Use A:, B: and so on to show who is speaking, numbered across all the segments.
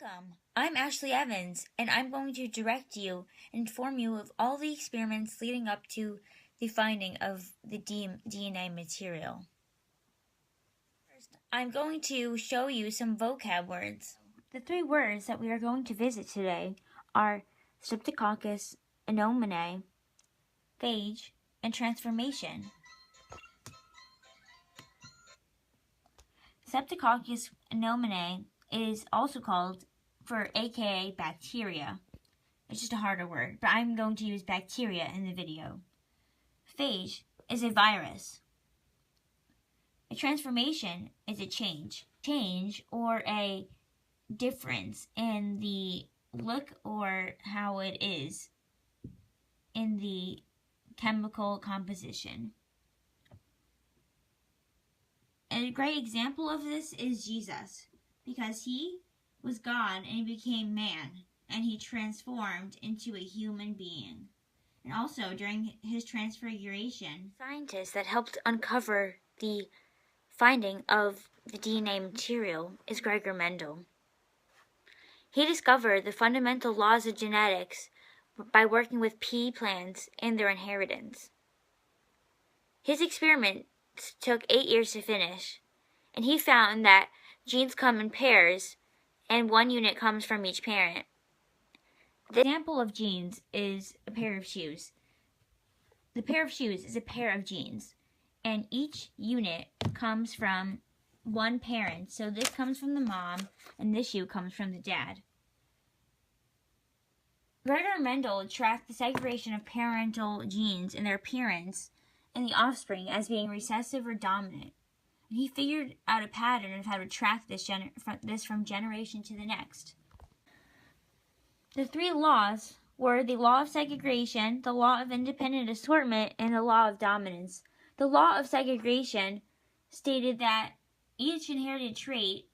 A: Welcome. I'm Ashley Evans, and I'm going to direct you and inform you of all the experiments leading up to the finding of the DNA material. First, I'm going to show you some vocab words. The three words that we are going to visit today are Streptococcus pneumoniae, phage, and transformation. Streptococcus pneumoniae is also called for aka bacteria. It's just a harder word, but I'm going to use bacteria in the video. Phage is a virus. A transformation is a change or a difference in the look or how it is in the chemical composition. A great example of this is Jesus, because he was God and he became man, and he transformed into a human being. And also, during his transfiguration, scientists that helped uncover the finding of the DNA material is Gregor Mendel. He discovered the fundamental laws of genetics by working with pea plants and their inheritance. His experiments took 8 years to finish, and he found that genes come in pairs, and one unit comes from each parent. The example of genes is a pair of shoes. The pair of shoes is a pair of genes, and each unit comes from one parent. So this comes from the mom, and this shoe comes from the dad. Gregor Mendel tracked the segregation of parental genes and their appearance in the offspring as being recessive or dominant. He figured out a pattern of how to track this from generation to the next. The three laws were the law of segregation, the law of independent assortment, and the law of dominance. The law of segregation stated that each inherited trait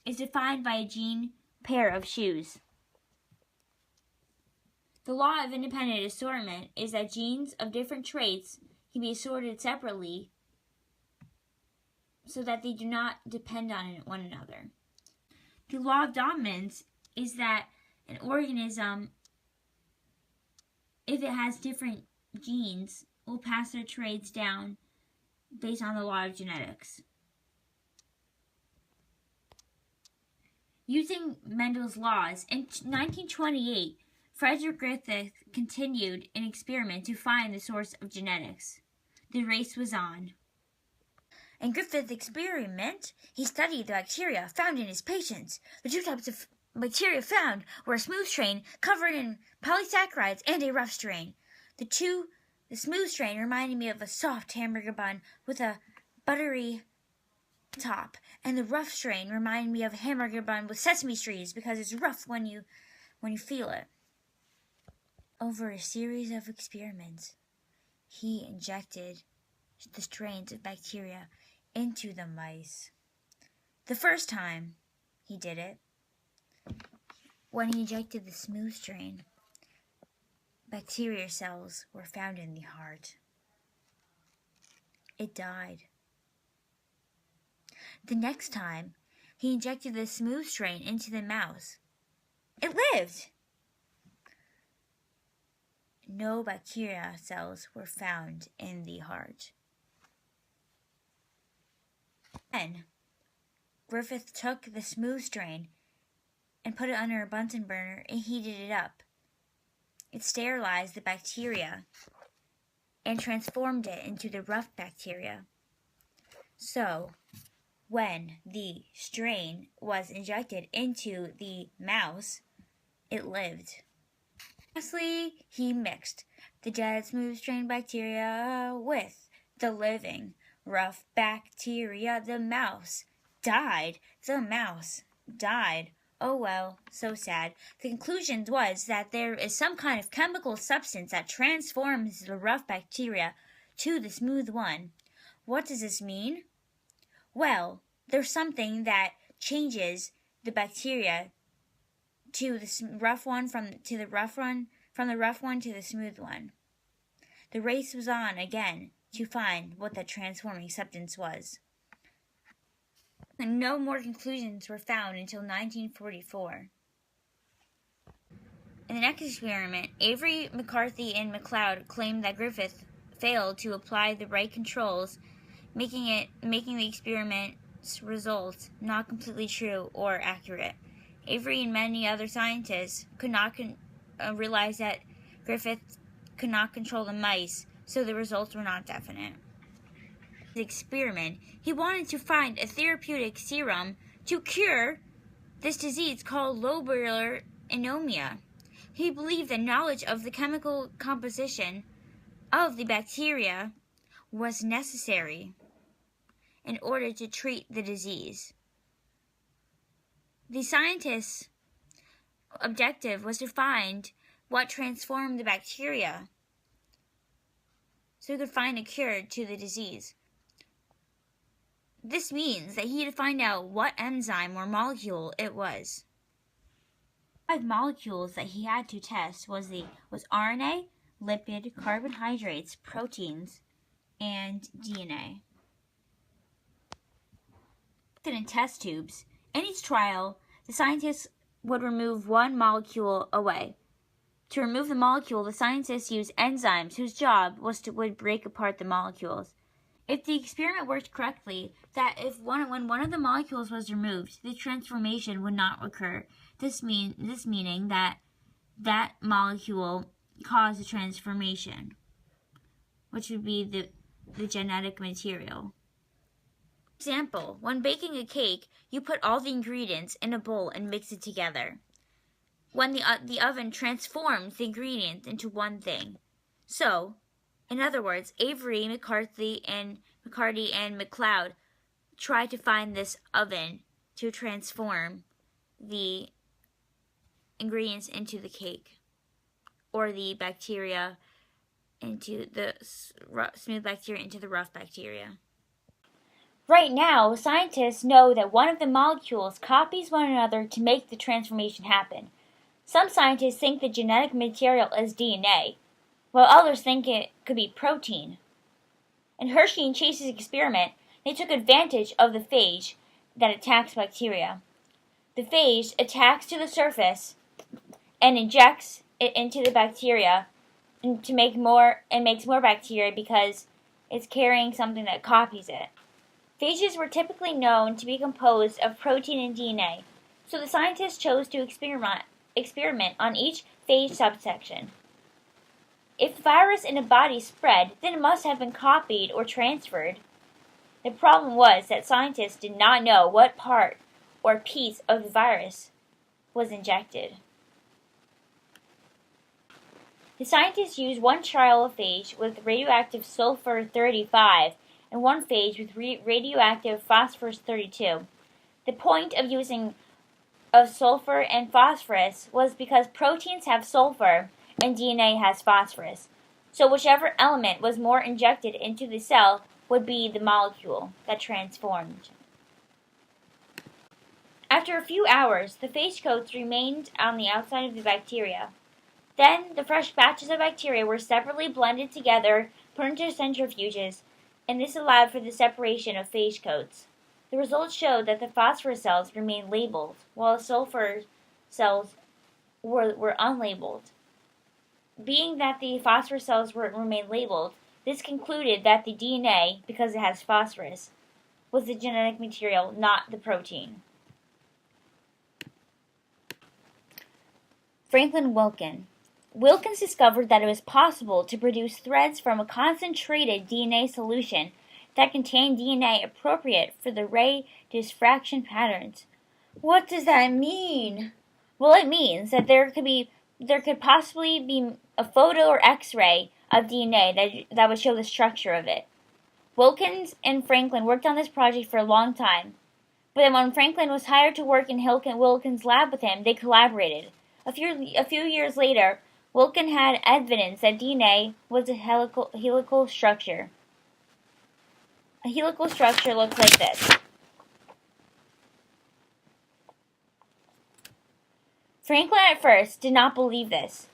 A: is defined by a gene pair of shoes. The law of independent assortment is that genes of different traits can be assorted separately so that they do not depend on one another. The law of dominance is that an organism, if it has different genes, will pass their traits down based on the law of genetics. Using Mendel's laws, in 1928, Frederick Griffith continued an experiment to find the source of genetics. The race was on. In Griffith's experiment, he studied the bacteria found in his patients. The two types of bacteria found were a smooth strain covered in polysaccharides and a rough strain. The smooth strain reminded me of a soft hamburger bun with a buttery top, and the rough strain reminded me of a hamburger bun with sesame seeds because it's rough when you feel it. Over a series of experiments, he injected the strains of bacteria into the mice. The first time he did it, when he injected the smooth strain, bacteria cells were found in the heart. It died. The next time, he injected the smooth strain into the mouse. It lived! No bacteria cells were found in the heart. Then, Griffith took the smooth strain and put it under a Bunsen burner and heated it up. It sterilized the bacteria and transformed it into the rough bacteria. So, when the strain was injected into the mouse, it lived. Lastly, he mixed the dead smooth strain bacteria with the living rough bacteria. The mouse died. The mouse died. Oh well, so sad. The conclusion was that there is some kind of chemical substance that transforms the rough bacteria to the smooth one. What does this mean? Well, there's something that changes the bacteria to the rough one from the rough one to the smooth one. The race was on again to find what that transforming substance was. and no more conclusions were found until 1944. In the next experiment, Avery, McCarthy, and McLeod claimed that Griffith failed to apply the right controls, making the experiment's results not completely true or accurate. Avery and many other scientists could not realize that Griffith could not control the mice, so the results were not definite. The experiment, he wanted to find a therapeutic serum to cure this disease called lobular anemia. He believed that knowledge of the chemical composition of the bacteria was necessary in order to treat the disease. The scientist's objective was to find what transformed the bacteria so he could find a cure to the disease. This means that he had to find out what enzyme or molecule it was. 5 molecules that he had to test was RNA, lipid, carbohydrates, proteins, and DNA. In test tubes, in each trial, the scientists would remove one molecule away. To remove the molecule, the scientists used enzymes whose job would break apart the molecules. If the experiment worked correctly, when one of the molecules was removed, the transformation would not occur. This meaning that molecule caused the transformation, which would be the genetic material. For example, when baking a cake, you put all the ingredients in a bowl and mix it together. When the oven transforms the ingredients into one thing. So, in other words, Avery, McCarthy, and McLeod tried to find this oven to transform the ingredients into the cake, or the bacteria into the smooth bacteria into the rough bacteria. Right now, scientists know that one of the molecules copies one another to make the transformation happen. Some scientists think the genetic material is DNA, while others think it could be protein. In Hershey and Chase's experiment, they took advantage of the phage that attacks bacteria. The phage attacks to the surface and injects it into the bacteria to make more, and makes more bacteria because it's carrying something that copies it. Phages were typically known to be composed of protein and DNA, so the scientists chose to experiment on each phage subsection. If the virus in a body spread, then it must have been copied or transferred. The problem was that scientists did not know what part or piece of the virus was injected. The scientists used one trial of phage with radioactive sulfur-35 and one phage with radioactive phosphorus-32. The point of using sulfur and phosphorus was because proteins have sulfur and DNA has phosphorus. So whichever element was more injected into the cell would be the molecule that transformed. After a few hours, the phage coats remained on the outside of the bacteria. Then the fresh batches of bacteria were separately blended together, put into centrifuges, and this allowed for the separation of phage coats. The results showed that the phosphorus cells remained labeled, while the sulfur cells were unlabeled. Being that the phosphorus cells remained labeled, this concluded that the DNA, because it has phosphorus, was the genetic material, not the protein. Franklin Wilkin. Wilkins discovered that it was possible to produce threads from a concentrated DNA solution that contained DNA appropriate for the ray diffraction patterns. What does that mean? Well, it means that there could possibly be a photo or X-ray of DNA that would show the structure of it. Wilkins and Franklin worked on this project for a long time, but then when Franklin was hired to work in Wilkins' lab with him, they collaborated. A few years later, Wilkin had evidence that DNA was a helical structure. A helical structure looks like this. Franklin at first did not believe this.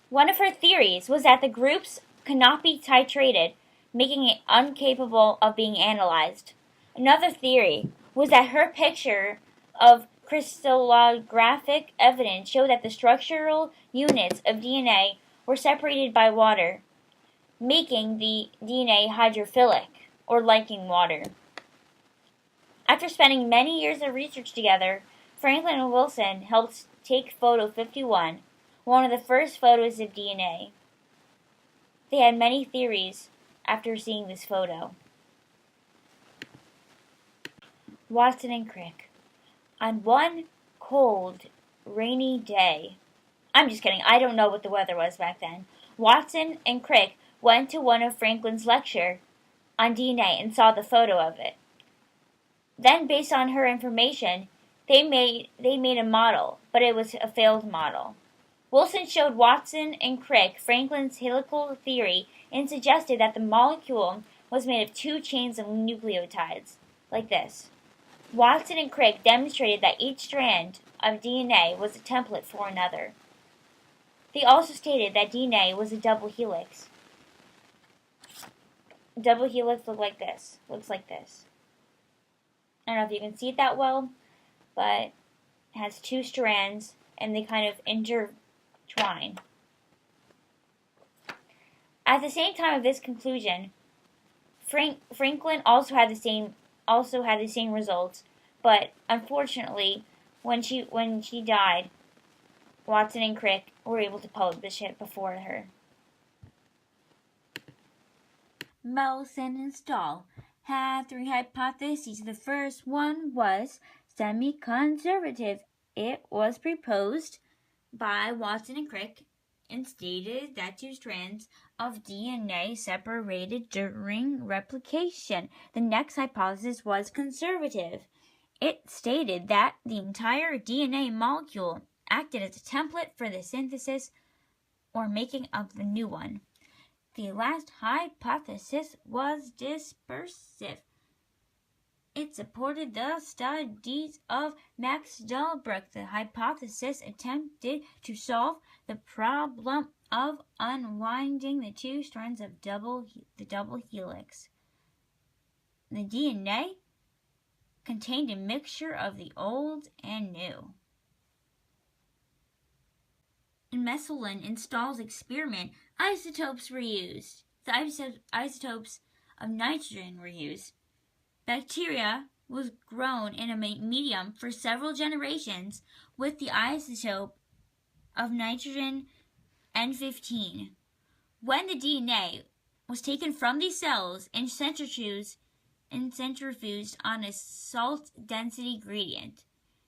A: One of her theories was that the groups could not be titrated, making it incapable of being analyzed. Another theory was that her picture of crystallographic evidence showed that the structural units of DNA were separated by water, making the DNA hydrophilic, or liking water. After spending many years of research together, Franklin and Wilson helped take photo 51, one of the first photos of DNA. They had many theories after seeing this photo. Watson and Crick. On one cold, rainy day, I'm just kidding, I don't know what the weather was back then, Watson and Crick went to one of Franklin's lecture on DNA and saw the photo of it. Then, based on her information, they made a model, but it was a failed model. Wilson showed Watson and Crick Franklin's helical theory and suggested that the molecule was made of 2 chains of nucleotides, like this. Watson and Crick demonstrated that each strand of DNA was a template for another. They also stated that DNA was a double helix. Double helix looks like this. I don't know if you can see it that well, but it has 2 strands and they kind of intertwine. At the same time of this conclusion, Franklin also had the same results, but unfortunately, when she died, Watson and Crick were able to publish it before her. Mollison and Stahl had 3 hypotheses. The first one was semi-conservative. It was proposed by Watson and Crick and stated that 2 strands of DNA separated during replication. The next hypothesis was conservative. It stated that the entire DNA molecule acted as a template for the synthesis or making of the new one. The last hypothesis was dispersive. It supported the studies of Max Delbruck. The hypothesis attempted to solve the problem of unwinding the 2 strands of the double helix. The DNA contained a mixture of the old and new. In Mollison and Stahl's experiment, isotopes were used. The isotopes of nitrogen were used. Bacteria was grown in a medium for several generations with the isotope of nitrogen N15. When the DNA was taken from these cells and centrifuged on a salt density gradient,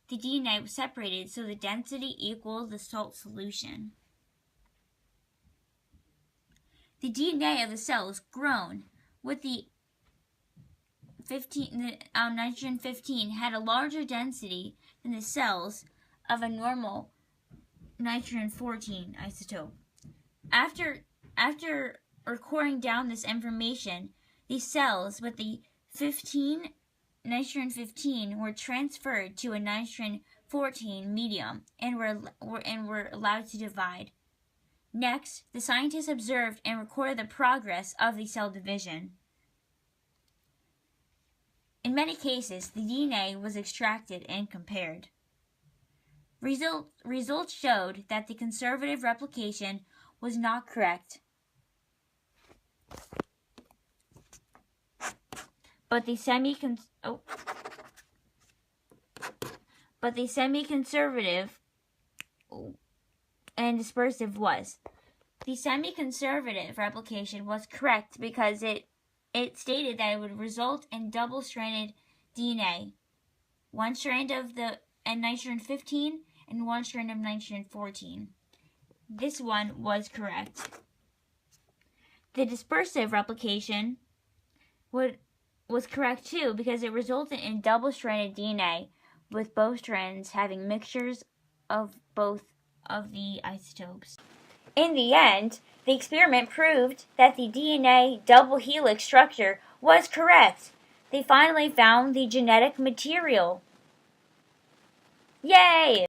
A: the DNA was separated so the density equaled the salt solution. The DNA of the cells grown with the nitrogen 15 had a larger density than the cells of a normal nitrogen 14 isotope. After recording down this information, the cells with the nitrogen 15 were transferred to a nitrogen 14 medium and were allowed to divide. Next, the scientists observed and recorded the progress of the cell division. In many cases, the DNA was extracted and compared. Results showed that the conservative replication was not correct, but the semi-conservative and dispersive was. The semi-conservative replication was correct because it stated that it would result in double-stranded DNA, 1 strand of the nitrogen 15 and 1 strand of nitrogen 14. This one was correct. The dispersive replication was correct too because it resulted in double-stranded DNA with both strands having mixtures of both of the isotopes. In the end, the experiment proved that the DNA double helix structure was correct. They finally found the genetic material. Yay!